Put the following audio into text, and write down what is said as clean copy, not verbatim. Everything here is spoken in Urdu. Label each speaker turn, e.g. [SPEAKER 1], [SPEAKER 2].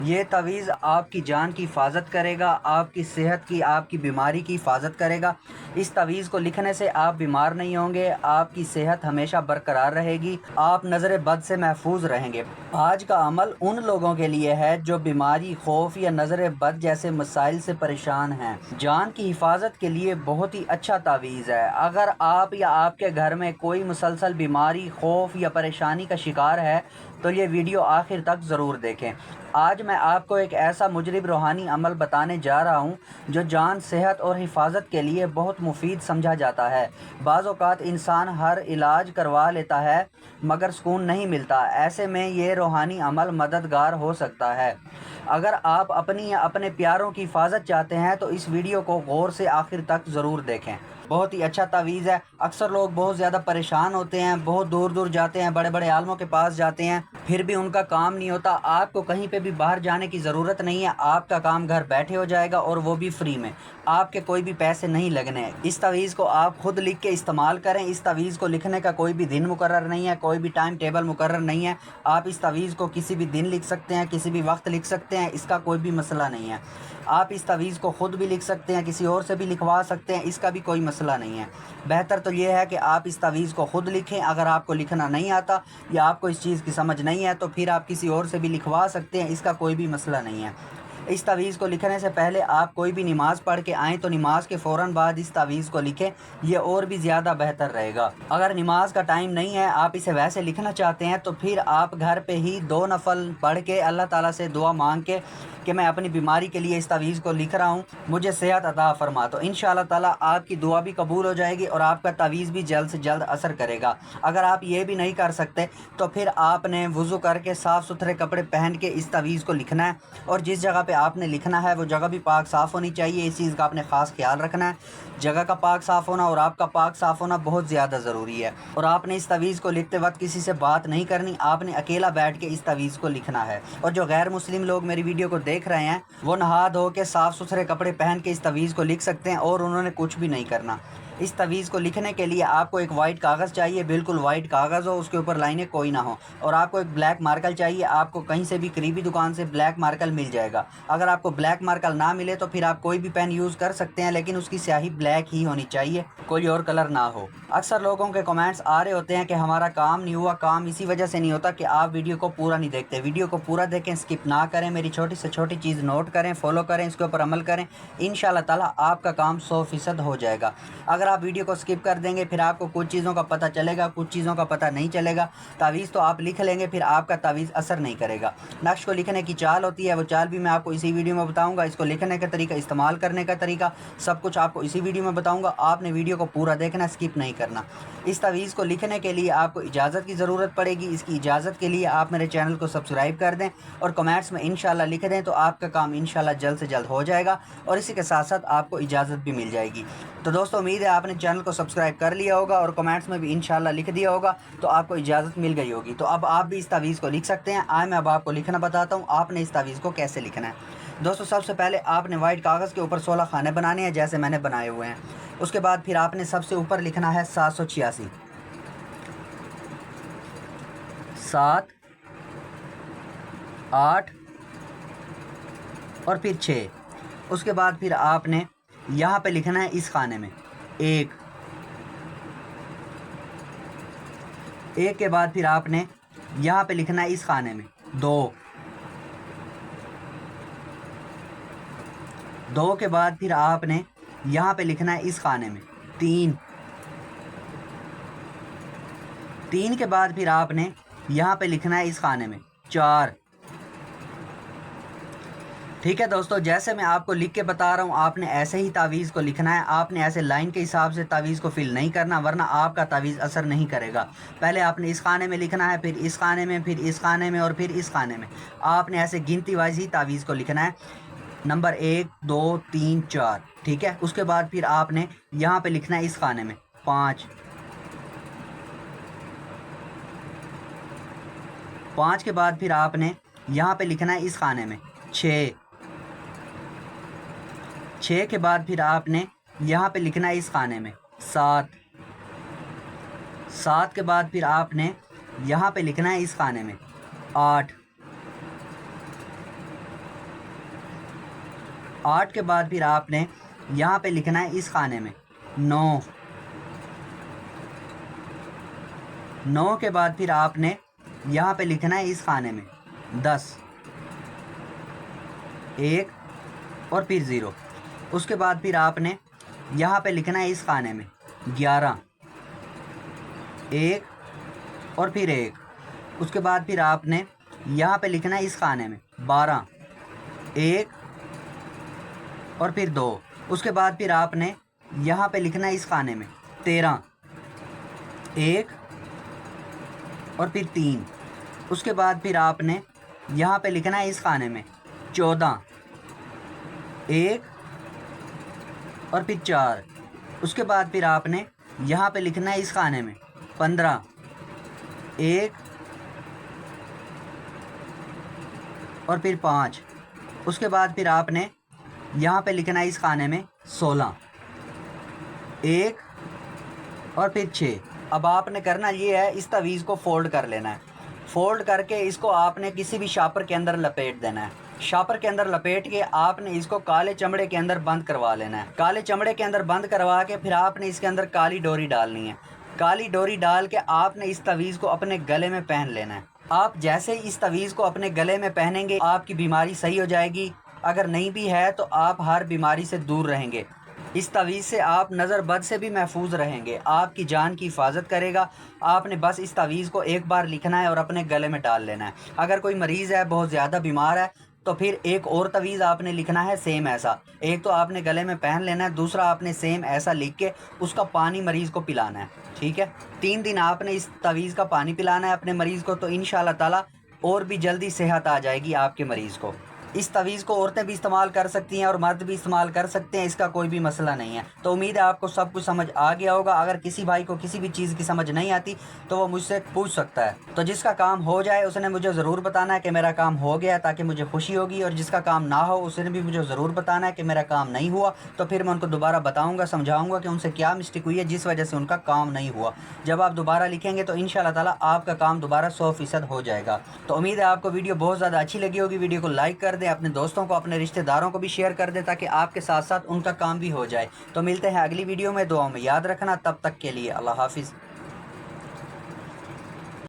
[SPEAKER 1] یہ تعویذ آپ کی جان کی حفاظت کرے گا، آپ کی صحت کی، آپ کی بیماری کی حفاظت کرے گا۔ اس تعویذ کو لکھنے سے آپ بیمار نہیں ہوں گے، آپ کی صحت ہمیشہ برقرار رہے گی، آپ نظر بد سے محفوظ رہیں گے۔ آج کا عمل ان لوگوں کے لیے ہے جو بیماری، خوف یا نظر بد جیسے مسائل سے پریشان ہیں۔ جان کی حفاظت کے لیے بہت ہی اچھا تعویذ ہے۔ اگر آپ یا آپ کے گھر میں کوئی مسلسل بیماری، خوف یا پریشانی کا شکار ہے تو یہ ویڈیو آخر تک ضرور دیکھیں۔ آج میں آپ کو ایک ایسا مجرب روحانی عمل بتانے جا رہا ہوں جو جان، صحت اور حفاظت کے لیے بہت مفید سمجھا جاتا ہے۔ بعض اوقات انسان ہر علاج کروا لیتا ہے مگر سکون نہیں ملتا، ایسے میں یہ روحانی عمل مددگار ہو سکتا ہے۔ اگر آپ اپنی یا اپنے پیاروں کی حفاظت چاہتے ہیں تو اس ویڈیو کو غور سے آخر تک ضرور دیکھیں۔ بہت ہی اچھا تعویذ ہے۔ اکثر لوگ بہت زیادہ پریشان ہوتے ہیں، بہت دور دور جاتے ہیں، بڑے بڑے عالموں کے پاس جاتے ہیں، پھر بھی ان کا کام نہیں ہوتا۔ آپ کو کہیں پہ بھی باہر جانے کی ضرورت نہیں ہے، آپ کا کام گھر بیٹھے ہو جائے گا اور وہ بھی فری میں، آپ کے کوئی بھی پیسے نہیں لگنے ہیں۔ اس تعویذ کو آپ خود لکھ کے استعمال کریں۔ اس تعویذ کو لکھنے کا کوئی بھی دن مقرر نہیں ہے، کوئی بھی ٹائم ٹیبل مقرر نہیں ہے۔ آپ اس تعویذ کو کسی بھی دن لکھ سکتے ہیں، کسی بھی وقت لکھ سکتے ہیں، اس کا کوئی بھی مسئلہ نہیں ہے۔ آپ اس تعویذ کو خود بھی لکھ سکتے ہیں، کسی اور سے بھی لکھوا سکتے ہیں، اس کا بھی کوئی مسئلہ نہیں ہے۔ بہتر تو یہ ہے کہ آپ اس تعویذ کو خود لکھیں۔ اگر آپ کو لکھنا نہیں آتا یا آپ کو اس چیز کی سمجھ نہیں ہے تو پھر آپ کسی اور سے بھی لکھوا سکتے ہیں، اس کا کوئی بھی مسئلہ نہیں ہے۔ اس تعویذ کو لکھنے سے پہلے آپ کوئی بھی نماز پڑھ کے آئیں تو نماز کے فوراً بعد اس تعویذ کو لکھیں، یہ اور بھی زیادہ بہتر رہے گا۔ اگر نماز کا ٹائم نہیں ہے، آپ اسے ویسے لکھنا چاہتے ہیں تو پھر آپ گھر پہ ہی 2 نفل پڑھ کے اللہ تعالیٰ سے دعا مانگ کے کہ میں اپنی بیماری کے لیے اس تعویذ کو لکھ رہا ہوں، مجھے صحت عطا فرما، تو انشاءاللہ تعالیٰ آپ کی دعا بھی قبول ہو جائے گی اور آپ کا تعویذ بھی جلد سے جلد اثر کرے گا۔ اگر آپ یہ بھی نہیں کر سکتے تو پھر آپ نے وضو کر کے صاف ستھرے کپڑے پہن کے اس تعویذ کو لکھنا ہے، اور جس جگہ پہ آپ نے لکھنا ہے وہ جگہ بھی پاک صاف ہونی چاہیے۔ اس چیز کا آپ نے خاص خیال رکھنا ہے، جگہ کا پاک صاف ہونا اور آپ کا پاک صاف ہونا بہت زیادہ ضروری ہے۔ اور آپ نے اس تعویذ کو لکھتے وقت کسی سے بات نہیں کرنی، آپ نے اکیلا بیٹھ کے اس تعویذ کو لکھنا ہے۔ اور جو غیر مسلم لوگ میری ویڈیو کو دیکھ رہے ہیں وہ نہا دھو کے صاف ستھرے کپڑے پہن کے اس تعویذ کو لکھ سکتے ہیں اور انہوں نے کچھ بھی نہیں کرنا۔ اس تعویذ کو لکھنے کے لیے آپ کو ایک وائٹ کاغذ چاہیے، بالکل وائٹ کاغذ ہو، اس کے اوپر لائنیں کوئی نہ ہو، اور آپ کو ایک بلیک مارکر چاہیے۔ آپ کو کہیں سے بھی قریبی دکان سے بلیک مارکر مل جائے گا۔ اگر آپ کو بلیک مارکر نہ ملے تو پھر آپ کوئی بھی پین یوز کر سکتے ہیں، لیکن اس کی سیاہی بلیک ہی ہونی چاہیے، کوئی اور کلر نہ ہو۔ اکثر لوگوں کے کمنٹس آ رہے ہوتے ہیں کہ ہمارا کام نہیں ہوا۔ کام اسی وجہ سے نہیں ہوتا کہ آپ ویڈیو کو پورا نہیں دیکھتے۔ ویڈیو کو پورا دیکھیں، سکپ نہ کریں، میری چھوٹی سے چھوٹی چیز نوٹ کریں، فالو کریں، اس کے اوپر عمل کریں، انشاءاللہ تعالیٰ آپ کا کام 100% ہو جائے گا۔ اگر آپ ویڈیو کو سکپ کر دیں گے پھر آپ کو کچھ چیزوں کا پتہ چلے گا، کچھ چیزوں کا پتہ نہیں چلے گا۔ تعویذ تو آپ لکھ لیں گے، پھر آپ کا تعویذ اثر نہیں کرے گا۔ نقش کو لکھنے کی چال ہوتی ہے، وہ چال بھی میں آپ کو اسی ویڈیو میں بتاؤں گا۔ اس کو لکھنے کا طریقہ، استعمال کرنے کا طریقہ، سب کچھ آپ کو اسی ویڈیو میں بتاؤں گا۔ آپ نے ویڈیو کو پورا دیکھنا، سکپ نہیں کرنا۔ اس تعویذ کو لکھنے کے لیے آپ کو اجازت کی ضرورت پڑے گی۔ اس کی اجازت کے لیے آپ میرے چینل کو سبسکرائب کر دیں اور کمنٹس میں انشاءاللہ لکھ دیں، تو آپ کا کام انشاءاللہ جلد سے جلد ہو جائے گا اور اسی کے ساتھ ساتھ آپ کو اجازت بھی مل جائے گی۔ تو دوستو امید ہے آپ نے چینل کو سبسکرائب کر لیا ہوگا اور کمنٹس میں بھی انشاءاللہ لکھ دیا ہوگا، تو آپ کو اجازت مل گئی ہوگی۔ تو اب آپ بھی اس تعویذ کو لکھ سکتے ہیں۔ آئے میں اب آپ کو لکھنا بتاتا ہوں، آپ نے اس تعویذ کو کیسے لکھنا ہے۔ دوستو سب سے پہلے آپ نے وائٹ کاغذ کے اوپر 16 خانے بنانے ہیں جیسے میں نے بنائے ہوئے ہیں۔ اس کے بعد پھر آپ نے سب سے اوپر لکھنا ہے 786، 7، 8 اور پھر 6۔ اس کے بعد پھر آپ نے یہاں پہ لکھنا ہے اس خانے میں 1، 1 کے بعد پھر آپ نے یہاں پہ لکھنا ہے اس خانے میں 2، 2 کے بعد پھر آپ نے یہاں پہ لکھنا ہے اس خانے میں 3، 3 کے بعد پھر آپ نے یہاں پہ لکھنا ہے اس خانے میں 4۔ ٹھیک ہے دوستو، جیسے میں آپ کو لکھ کے بتا رہا ہوں آپ نے ایسے ہی تعویذ کو لکھنا ہے۔ آپ نے ایسے لائن کے حساب سے تعویذ کو فل نہیں کرنا، ورنہ آپ کا تعویذ اثر نہیں کرے گا۔ پہلے آپ نے اس خانے میں لکھنا ہے، پھر اس خانے میں، پھر اس خانے میں اور پھر اس خانے میں۔ آپ نے ایسے گنتی وائز ہی تعویذ کو لکھنا ہے، نمبر 1 2 3 4، ٹھیک ہے۔ اس کے بعد پھر آپ نے یہاں پہ لکھنا ہے اس خانے میں 5، 5 کے بعد پھر آپ نے یہاں پہ لکھنا ہے اس خانے میں 6، 6 کے بعد پھر آپ نے یہاں پہ لکھنا ہے اس خانے میں 7، 7 کے بعد پھر آپ نے یہاں پہ لکھنا ہے اس خانے میں 8، 8 کے بعد پھر آپ نے یہاں پہ لکھنا ہے اس خانے میں 9، 9 کے بعد پھر آپ نے یہاں پہ لکھنا ہے اس خانے میں 10، 1 اور پھر 0۔ اس کے بعد پھر آپ نے یہاں پہ لکھنا ہے اس خانے میں 11، 1 اور پھر 1۔ اس کے بعد پھر آپ نے یہاں پہ لکھنا ہے اس خانے میں 12، 1 اور پھر 2۔ اس کے بعد پھر آپ نے یہاں پہ لکھنا ہے اس خانے میں 13، 1 اور پھر 3۔ اس کے بعد پھر آپ نے یہاں پہ لکھنا ہے اس خانے میں 14، 1 اور پھر 4۔ اس کے بعد پھر آپ نے یہاں پہ لکھنا ہے اس خانے میں 15، 1 اور پھر 5۔ اس کے بعد پھر آپ نے یہاں پہ لکھنا ہے اس خانے میں 16، 1 اور پھر 6۔ اب آپ نے کرنا یہ ہے، اس تعویذ کو فولڈ کر لینا ہے۔ فولڈ کر کے اس کو آپ نے کسی بھی شاپر کے اندر لپیٹ دینا ہے۔ شاپر کے اندر لپیٹ کے آپ نے اس کو کالے چمڑے کے اندر بند کروا لینا ہے۔ کالے چمڑے کے اندر بند کروا کے پھر آپ نے اس کے اندر کالی ڈوری ڈالنی ہے۔ کالی ڈوری ڈال کے آپ نے اس تعویذ کو اپنے گلے میں پہن لینا ہے۔ آپ جیسے اس تعویذ کو اپنے گلے میں پہنیں گے آپ کی بیماری صحیح ہو جائے گی، اگر نہیں بھی ہے تو آپ ہر بیماری سے دور رہیں گے۔ اس تعویذ سے آپ نظر بد سے بھی محفوظ رہیں گے، آپ کی جان کی حفاظت کرے گا۔ آپ نے بس اس تعویذ کو ایک بار لکھنا ہے اور اپنے گلے میں ڈال لینا ہے۔ اگر کوئی مریض ہے، بہت زیادہ بیمار ہے، تو پھر ایک اور تعویذ آپ نے لکھنا ہے سیم ایسا۔ ایک تو آپ نے گلے میں پہن لینا ہے، دوسرا آپ نے سیم ایسا لکھ کے اس کا پانی مریض کو پلانا ہے، ٹھیک ہے؟ 3 دن آپ نے اس تعویذ کا پانی پلانا ہے اپنے مریض کو، تو انشاءاللہ تعالی اور بھی جلدی صحت آ جائے گی آپ کے مریض کو۔ اس تعویذ کو عورتیں بھی استعمال کر سکتی ہیں اور مرد بھی استعمال کر سکتے ہیں، اس کا کوئی بھی مسئلہ نہیں ہے۔ تو امید ہے آپ کو سب کچھ سمجھ آ گیا ہوگا۔ اگر کسی بھائی کو کسی بھی چیز کی سمجھ نہیں آتی تو وہ مجھ سے پوچھ سکتا ہے۔ تو جس کا کام ہو جائے اس نے مجھے ضرور بتانا ہے کہ میرا کام ہو گیا، تاکہ مجھے خوشی ہوگی، اور جس کا کام نہ ہو اس نے بھی مجھے ضرور بتانا ہے کہ میرا کام نہیں ہوا، تو پھر میں ان کو دوبارہ بتاؤں گا، سمجھاؤں گا کہ ان سے کیا مسٹیک ہوئی ہے جس وجہ سے ان کا کام نہیں ہوا۔ جب آپ دوبارہ لکھیں گے تو انشاءاللہ تعالی آپ کا کام دوبارہ 100% ہو جائے گا۔ تو امید ہے آپ کو ویڈیو بہت زیادہ اچھی لگی ہوگی۔ ویڈیو کو لائک کر دیں، اپنے دوستوں کو، اپنے رشتہ داروں کو بھی شیئر کر دیں، تاکہ آپ کے ساتھ ساتھ ان کا کام بھی ہو جائے۔ تو ملتے ہیں اگلی ویڈیو میں، دعاؤں میں یاد رکھنا۔ تب تک کے لیے اللہ حافظ۔